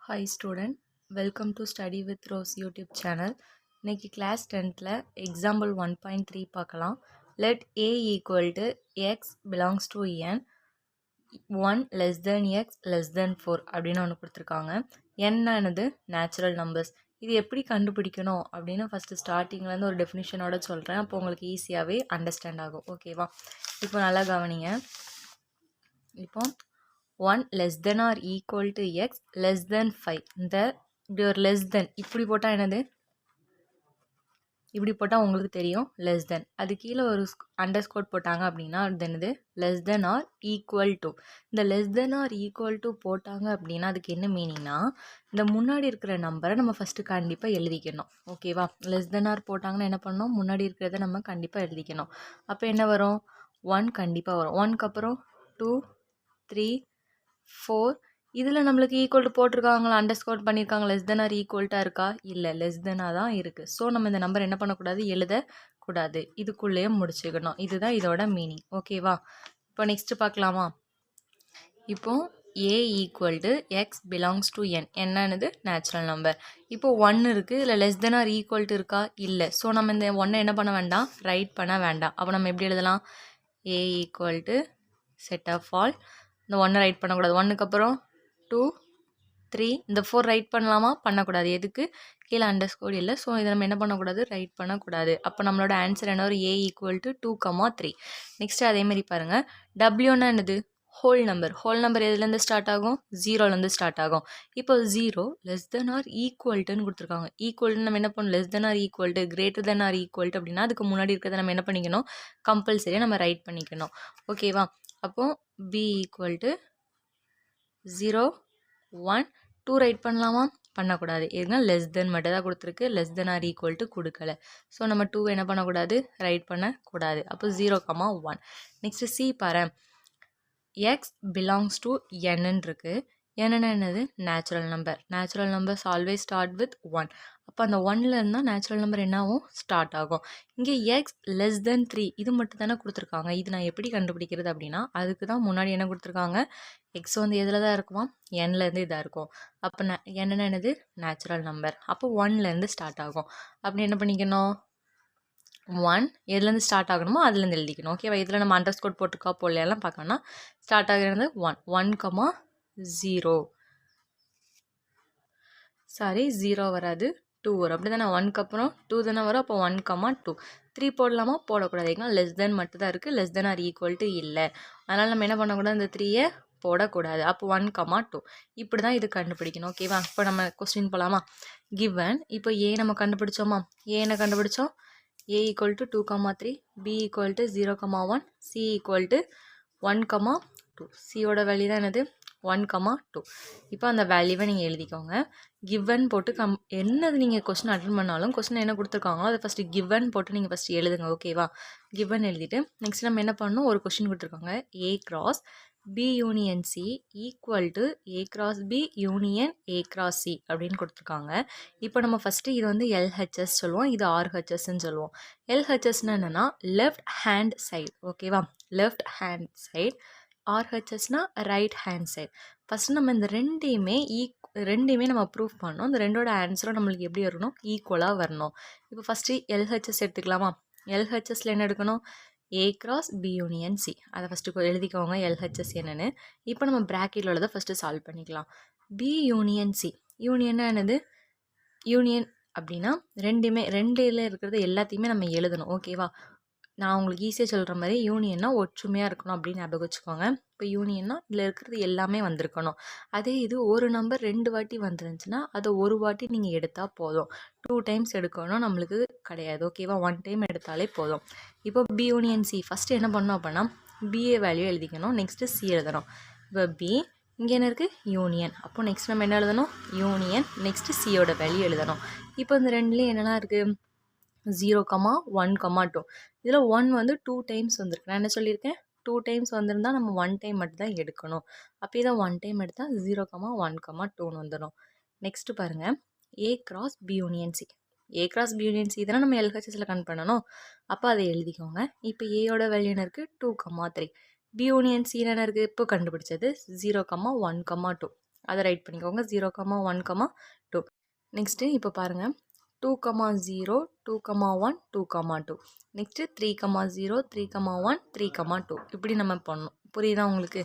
Hi student, welcome to Study with Rose YouTube channel. இன்னைக்கு class 10th example 1.3 பார்க்கலாம். Let a equal to x belongs to n 1 less than x less than 4 அப்படின்னு ஒன்று கொடுத்துருக்காங்க. என்னது natural numbers. இது எப்படி கண்டுபிடிக்கணும் அப்படின்னு ஃபஸ்ட்டு ஸ்டார்டிங்லேருந்து ஒரு டெஃபினிஷனோட சொல்கிறேன். அப்போ உங்களுக்கு ஈஸியாகவே அண்டர்ஸ்டாண்ட் ஆகும். ஓகேவா? இப்போ நல்லா கவனிங்க. இப்போ 1 less than or equal to x less than 5 இந்த இப்படி ஒரு less than இப்படி போட்டால் என்னது இப்படி போட்டால் உங்களுக்கு தெரியும் less than அது கீழே ஒரு அண்டர்ஸ்கோர் போட்டாங்க அப்படின்னா அது என்னது less than or equal to இந்த less than or equal to போட்டாங்க அப்படின்னா அதுக்கு என்ன மீனிங்னா இந்த முன்னாடி இருக்கிற நம்பரை நம்ம ஃபஸ்ட்டு கண்டிப்பாக எழுதிக்கணும். ஓகேவா? less than or போட்டாங்கன்னா என்ன பண்ணணும், முன்னாடி இருக்கிறத நம்ம கண்டிப்பாக எழுதிக்கணும். அப்போ என்ன வரும், 1 கண்டிப்பாக வரும். 1க்கு அப்புறம் 2 3 4 இதில் நம்மளுக்கு ஈக்குவல் டு போட்டிருக்காங்களா, அண்டர்ஸ்கோர் பண்ணியிருக்காங்க, லெஸ் தென் ஆர் ஈக்குவல்ட்டாக இருக்கா, இல்லை லெஸ் தென்னாக தான் இருக்குது. ஸோ நம்ம இந்த நம்பர் என்ன பண்ணக்கூடாது, எழுதக்கூடாது, இதுக்குள்ளேயே முடிச்சுக்கணும். இதுதான் இதோட மீனிங். ஓகேவா? இப்போ நெக்ஸ்ட் பார்க்கலாமா? இப்போ a equal to x belongs to N என்னது நேச்சுரல் நம்பர். இப்போ 1 இருக்குது, இல்லை less than or equal to இருக்கா, இல்லை. ஸோ நம்ம இந்த 1 என்ன பண்ண வேண்டாம், ரைட் பண்ண வேண்டாம். அப்போ நம்ம எப்படி எழுதலாம், a equal to set of all இந்த 1 ரைட் பண்ணக்கூடாது. 1க்கு அப்புறம் 2 3 இந்த 4 ரைட் பண்ணலாமா, பண்ணக்கூடாது. எதுக்கு, கீழே அண்டர்ஸ்கோர் இல்லை. ஸோ இதை நம்ம என்ன பண்ணக்கூடாது, ரைட் பண்ணக்கூடாது. அப்போ நம்மளோட ஆன்சர் என்ன வரும், a ஈக்குவல் டு 2,3. நெக்ஸ்ட் அதேமாதிரி பாருங்கள், டபிள்யூன்னா என்னது, ஹோல் நம்பர். ஹோல் நம்பர் எதுலேருந்து ஸ்டார்ட் ஆகும், 0லேருந்து ஸ்டார்ட் ஆகும். இப்போ 0 லெஸ் தென் ஆர் ஈக்குவல்ட்டுன்னு கொடுத்துருக்காங்க. ஈக்குவல்ட்டு நம்ம என்ன பண்ணணும், less than or equal to greater than or equal to அப்படின்னா அதுக்கு முன்னாடி இருக்கிறத நம்ம என்ன பண்ணிக்கணும், கம்பல்சரியாக நம்ம ரைட் பண்ணிக்கணும். ஓகேவா? அப்போது b ஈக்குவல் டு 0 1 2 ரைட் பண்ணலாமா, பண்ணக்கூடாது. எதுனா லெஸ் தென் மட்டும் தான் கொடுத்துருக்கு, less than or equal to கொடுக்கல. ஸோ நம்ம 2 என்ன பண்ணக்கூடாது, ரைட் பண்ணக்கூடாது. அப்போ 0,1. நெக்ஸ்ட் சி பாரு, எக்ஸ் பிலாங்ஸ் டு என்னன்னு இருக்கு. என்னென்ன என்னது, natural number. Natural numbers always start with 1. அப்போ அந்த 1ல் இருந்தால் நேச்சுரல் நம்பர் என்னாகும், ஸ்டார்ட் ஆகும். இங்கே எக்ஸ் லெஸ் தென் 3 இது மட்டும் தானே கொடுத்துருக்காங்க. இது நான் எப்படி கண்டுபிடிக்கிறது அப்படின்னா, அதுக்கு தான் முன்னாடி என்ன கொடுத்துருக்காங்க, எக்ஸ் வந்து எதில் தான் இருக்குமா, என்லேருந்து இதாக இருக்கும். அப்போ என்னென்ன என்னது, நேச்சுரல் நம்பர். அப்போ 1லேருந்து ஸ்டார்ட் ஆகும். அப்படி என்ன பண்ணிக்கணும், 1 எதுலேருந்து ஸ்டார்ட் ஆகணுமோ அதுலேருந்து எழுதிக்கணும். ஓகேவா? இதில் நம்ம அண்டர்ஸ்கோர் போட்டுக்கா போடலாம் பார்க்கணும்னா ஸ்டார்ட் ஆகிறது 1,0 சாரி 0 வராது, 2 வரும். அப்படி தானே, 1க்கு அப்புறம் 2 தானே வரும். அப்போ 1,2 3 போடலாமா, போடக்கூடாது. ஏன்னா லெஸ் தென் மட்டும் தான் இருக்குது, less than or equal to இல்லை. அதனால் நம்ம என்ன பண்ணக்கூடாது, இந்த 3யை போடக்கூடாது. அப்போ 1,2 இப்படி தான் இது கண்டுபிடிக்கணும். ஓகேவா? இப்போ நம்ம கொஸ்டின் போகலாமா, கிவன். இப்போ ஏ நம்ம கண்டுபிடிச்சோமா, ஏ என்ன கண்டுபிடிச்சோம், a equal to 2,3, b equal to 0,1, c equal to 1,2. சியோட வேல்யூ தான் என்னது, 1,2. இப்போ அந்த வேல்யூவை நீங்கள் எழுதிக்கோங்க. கிவன் போட்டு என்னது நீங்கள் கொஸ்டின் அட்டன் பண்ணாலும் கொஸ்டின் என்ன கொடுத்துருக்காங்களோ அதை ஃபஸ்ட்டு கிவன் போட்டு நீங்கள் ஃபஸ்ட்டு எழுதுங்க. ஓகேவா? கிவன் எழுதிட்டு நெக்ஸ்ட் நம்ம என்ன பண்ணணும், ஒரு கொஸ்டின் கொடுத்துருக்காங்க, a cross b union c equal to a cross b union a cross c அப்படின்னு கொடுத்துருக்காங்க. இப்போ நம்ம ஃபஸ்ட்டு இது வந்து LHS சொல்லுவோம், இது RHSன்னு சொல்லுவோம். LHSனா என்னென்னா லெஃப்ட் ஹேண்ட் சைடு. ஓகேவா? Left hand side. RHSனா ரைட் ஹேண்ட் சைடு. ஃபஸ்ட்டு நம்ம இந்த ரெண்டையுமே நம்ம ப்ரூஃப் பண்ணணும். இந்த ரெண்டோட ஆன்சரும் நம்மளுக்கு எப்படி வரணும், ஈக்குவலாக வரணும். இப்போ ஃபஸ்ட்டு LHS எடுத்துக்கலாமா, LHSல என்ன எடுக்கணும், a cross b union c. அதை ஃபஸ்ட்டு எழுதிக்கோங்க LHS என்னென்னு. இப்போ நம்ம ப்ராக்கெட்டில் உள்ளதை ஃபஸ்ட்டு சால்வ் பண்ணிக்கலாம். b யூனியன் c, யூனியன்னா என்னது, யூனியன் அப்படின்னா ரெண்டில் இருக்கிறது எல்லாத்தையுமே நம்ம எழுதணும். ஓகேவா? நான் உங்களுக்கு ஈஸியாக சொல்கிற மாதிரி யூனியன்னா ஒற்றுமையாக இருக்கணும் அப்படின்னு ஞாபகம் வச்சுக்கோங்க. இப்போ யூனியன்னா இதில் இருக்கிறது எல்லாமே வந்திருக்கணும். அதே இது ஒரு நம்பர் 2 வாட்டி வந்துருந்துச்சுன்னா அதை ஒரு வாட்டி நீங்கள் எடுத்தால் போதும். 2 டைம்ஸ் எடுக்கணும் நம்மளுக்கு கிடையாது. ஓகேவா? 1 டைம் எடுத்தாலே போதும். இப்போ பி யூனியன் சி ஃபஸ்ட்டு என்ன பண்ணணும் அப்படின்னா பிஏ வேல்யூ எழுதிக்கணும். நெக்ஸ்ட்டு சி எழுதணும். இப்போ பி இங்கே என்ன இருக்குது, யூனியன். அப்போ நெக்ஸ்ட் நம்ம என்ன எழுதணும், யூனியன். நெக்ஸ்ட்டு சியோட வேல்யூ எழுதணும். இப்போ இந்த ரெண்டுலேயும் என்னெல்லாம் இருக்குது, 0,1,2. இதில் 1 வந்து 2 டைம்ஸ் வந்திருக்கு. நான் என்ன சொல்லியிருக்கேன், 2 டைம்ஸ் வந்திருந்தால் நம்ம 1 டைம் மட்டும் தான் எடுக்கணும். அப்போ இதை 1 டைம் எடுத்தால் 0,1,2ன்னு வந்துடும். நெக்ஸ்ட்டு பாருங்கள், a cross b union c. a cross b union c இதெல்லாம் நம்ம LHSல கண் பண்ணணும். அப்போ அதை எழுதிக்கோங்க. இப்போ ஏயோட வேல்யூ என்ன இருக்குது, 2,3. b யூனியன் c என்ன இருக்குது, இப்போ கண்டுபிடிச்சது 0,1,2. அதை ரைட் பண்ணிக்கோங்க 0,1,2. நெக்ஸ்ட்டு இப்போ பாருங்கள் 2,0 2,1 2,2. நெக்ஸ்ட்டு 3,0 3,1 3,2. இப்படி நம்ம பண்ணணும். புரியுதா உங்களுக்கு?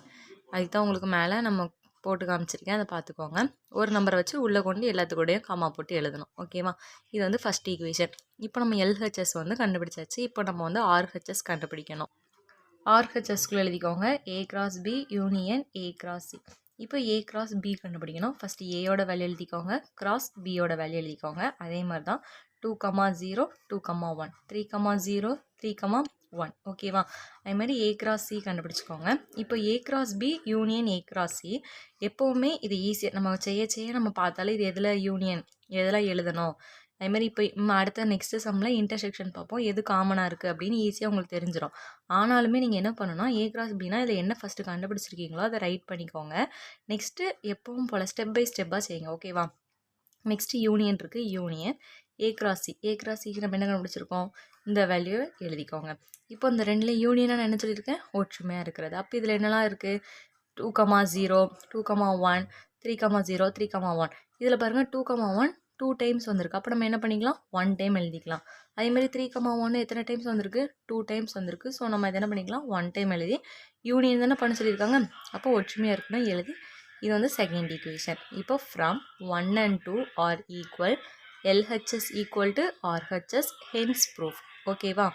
அதுக்கு தான் உங்களுக்கு மேலே நம்ம போட்டு காமிச்சிருக்கேன், அதை பார்த்துக்கோங்க. ஒரு நம்பரை வச்சு உள்ளே கொண்டு எல்லாத்துக்கூடையும் காமா போட்டு எழுதணும். ஓகேவா? இது வந்து ஃபஸ்ட் ஈக்குவேஷன். இப்போ நம்ம எல்ஹெச்எஸ் வந்து கண்டுபிடிச்சாச்சு. இப்போ நம்ம வந்து ஆர்ஹெச்எஸ் கண்டுபிடிக்கணும். ஆர்ஹெச்எஸ்குள்ளே எழுதிக்கோங்க A cross B union A cross C. இப்போ ஏ கிராஸ் பி கண்டுபிடிக்கணும். ஃபஸ்ட்டு ஏயோட வேல்யூ எழுதிக்கோங்க, கிராஸ் பியோட வேல்யூ எழுதிக்கோங்க. அதே மாதிரி தான் 2,0 2,1 3,0 3,1. ஓகேவா? அதே மாதிரி ஏ கிராஸ் சி கண்டுபிடிச்சிக்கோங்க. இப்போ A cross B union A cross C. எப்போவுமே இது ஈஸியாக நம்ம செய்ய நம்ம பார்த்தாலே இது எதில் யூனியன் எதெல்லாம் எழுதணும். அதேமாதிரி இப்போ அடுத்த நெக்ஸ்ட்டு சம்மில் இன்டர்செக்ஷன் பார்ப்போம், எது காமனாக இருக்குது அப்படின்னு ஈஸியாக உங்களுக்கு தெரிஞ்சிடும். ஆனாலுமே நீங்கள் என்ன பண்ணணும்னா ஏ கிராஸ் பினா இதில் என்ன ஃபஸ்ட்டு கண்டுபிடிச்சிருக்கீங்களோ அதை ரைட் பண்ணிக்கோங்க. நெக்ஸ்ட்டு எப்பவும் போல் ஸ்டெப் பை ஸ்டெப்பாக செய்யுங்க. ஓகேவா? நெக்ஸ்ட்டு யூனியன் இருக்குது, union A cross C. A cross சிக்கு நம்ம என்ன கண்டுபிடிச்சிருக்கோம், இந்த வேல்யூவை எழுதிக்கோங்க. இப்போ இந்த ரெண்டுலேயும் யூனியனாக நான் என்ன சொல்லியிருக்கேன், ஒற்றுமையாக இருக்கிறது. அப்போ இதில் என்னெல்லாம் இருக்குது, 2,0 2,1 3,0 3,1. இதில் பாருங்கள் 2,1 2 டைம்ஸ் வந்திருக்கு. அப்போ நம்ம என்ன பண்ணிக்கலாம், 1 டைம் எழுதிக்கலாம். அதேமாதிரி 3,1 எத்தனை டைம்ஸ் வந்திருக்கு, 2 டைம்ஸ் வந்திருக்கு. ஸோ நம்ம இதை என்ன பண்ணிக்கலாம், 1 டைம் எழுதி யூனியன் தானே பண்ண சொல்லியிருக்காங்க, அப்போ ஒற்றுமையாக இருக்கணும் எழுதி. இது வந்து செகண்ட் ஈக்குவேஷன். இப்போ from 1 and 2 are equal, LHS equal to RHS, hence proof. ஓகேவா?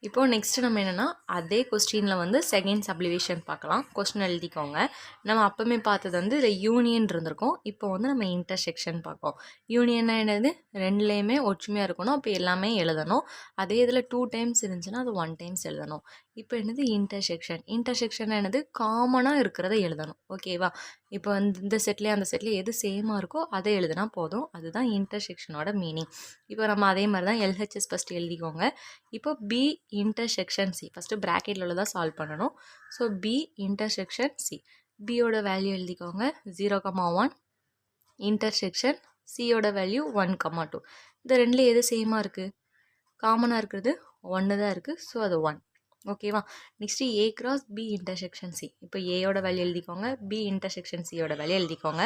இப்போது நெக்ஸ்ட்டு நம்ம என்னென்னா அதே கொஸ்டினில் வந்து செகண்ட் சப்டிவிஷன் பார்க்கலாம். கொஸ்டின் எழுதிக்கோங்க. நம்ம அப்போவுமே பார்த்தது வந்து இதில் யூனியன் இருந்திருக்கும். இப்போ வந்து நம்ம இன்டர்செக்ஷன் பார்ப்போம். யூனியன்னா என்னது, ரெண்டுலேயுமே ஒற்றுமையாக இருக்கணும். அப்போ எல்லாமே எழுதணும். அதே இதில் 2 டைம்ஸ் இருந்துச்சுன்னா அது 1 டைம்ஸ் எழுதணும். இப்போ என்னது இன்டர்செக்ஷன். இன்டர்செக்ஷன் என்னது, காமனாக இருக்கிறத எழுதணும். ஓகேவா? இப்போ வந்து இந்த செட்லேயே அந்த செட்லேயே எது சேமாக இருக்கோ அதை எழுதுனா போதும். அதுதான் இன்டர்செக்ஷனோட மீனிங். இப்போ நம்ம அதே மாதிரி தான் எல்ஹெச்எஸ் ஃபஸ்ட்டு எழுதிக்கோங்க. இப்போ பி இன்டர்செக்ஷன் சி ஃபஸ்ட்டு ப்ராக்கெட்டில் உள்ளதாக சால்வ் பண்ணணும். So B intersection C. பியோட வேல்யூ எழுதிக்கோங்க 0,1. இன்டர்செக்ஷன் சியோட வேல்யூ 1,2. இந்த ரெண்டுலேயே எது சேமாக இருக்குது, காமனாக இருக்கிறது 1 தான் இருக்குது. ஸோ அது 1. ஓகேவா? Next A cross B intersection C. இப்போ ஏயோட வேல்யூ எழுதிக்கோங்க, பி இன்டர்செக்ஷன் சியோட வேல்யூ எழுதிக்கோங்க.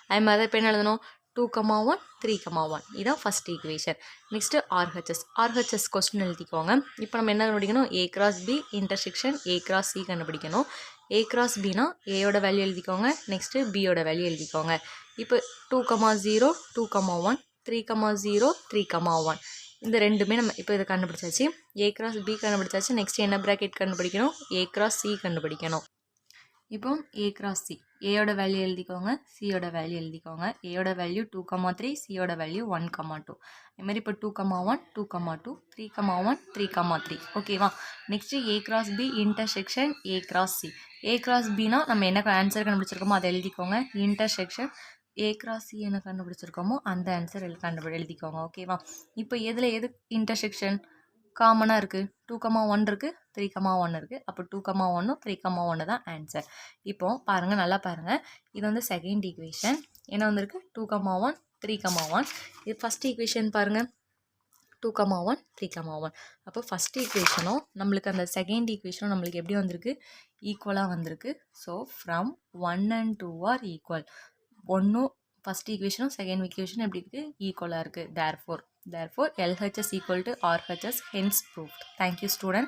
அதே மாதிரி தான் இப்போ என்ன எழுதணும், 2,1 3,1. இதுதான் first equation. Next RHS question எழுதிக்கோங்க. இப்போ நம்ம என்ன கண்டுபிடிக்கணும், A cross B intersection A cross C கண்டுபிடிக்கணும். ஏ கிராஸ் பினா ஏயோட வேல்யூ எழுதிக்கோங்க, நெக்ஸ்ட்டு பியோட வேல்யூ எழுதிக்கோங்க. இப்போ 2,0 2,1 3,0 3,1. இந்த ரெண்டுமே நம்ம இப்போ இதை கண்டுபிடிச்சாச்சு. ஏ கிராஸ் பி கண்டுபிடிச்சாச்சு. நெக்ஸ்ட் என்ன ப்ராக்கெட் கண்டுபிடிக்கணும், ஏ கிராஸ் சி கண்டுபிடிக்கணும். இப்போ ஏ கிராஸ் சி. ஏயோட வேல்யூ எழுதிக்கோங்க, சியோட வேல்யூ எழுதிக்கோங்க. ஏயோட வேல்யூ 2,3, சியோட வேல்யூ 1,2. அதுமாதிரி இப்போ 2,1 2,2 3,1 3,3. ஓகேவா? Next A cross B intersection A cross C. A cross பினா நம்ம என்ன ஆன்சர் கண்டுபிடிச்சிருக்கோமோ அதை எழுதிக்கோங்க. இன்டர்செக்ஷன் ஏ கிராஸ் சி என்ன கண்டுபிடிச்சிருக்கோமோ அந்த ஆன்சர் எழுதிக்கோங்க. ஓகேவா? இப்போ எதில் எது இன்டர்செக்ஷன் காமனாக இருக்குது, 2,1 இருக்குது, 3,1 இருக்குது. அப்போ 2,1 3,1 தான் ஆன்சர். இப்போது பாருங்கள், நல்லா பாருங்கள். இது வந்து செகண்ட் ஈக்குவேஷன். என்ன வந்திருக்கு, 2,1 3,1. இது ஃபஸ்ட் ஈக்குவேஷன் பாருங்கள், 2,1 3,1. அப்போ ஃபஸ்ட் ஈக்குவேஷனும் நம்மளுக்கு அந்த செகண்ட் ஈக்குவேஷனும் நம்மளுக்கு எப்படி வந்திருக்கு, ஈக்குவலாக வந்திருக்கு. So from 1 and 2 are equal. ஒன்றும் ஃபஸ்ட் ஈக்குவேஷனும் செகண்ட் ஈக்குவேஷனும் எப்படி இருக்குது, ஈக்குவலாக இருக்குது. Therefore LHS equal to RHS, hence proved. Thank you student.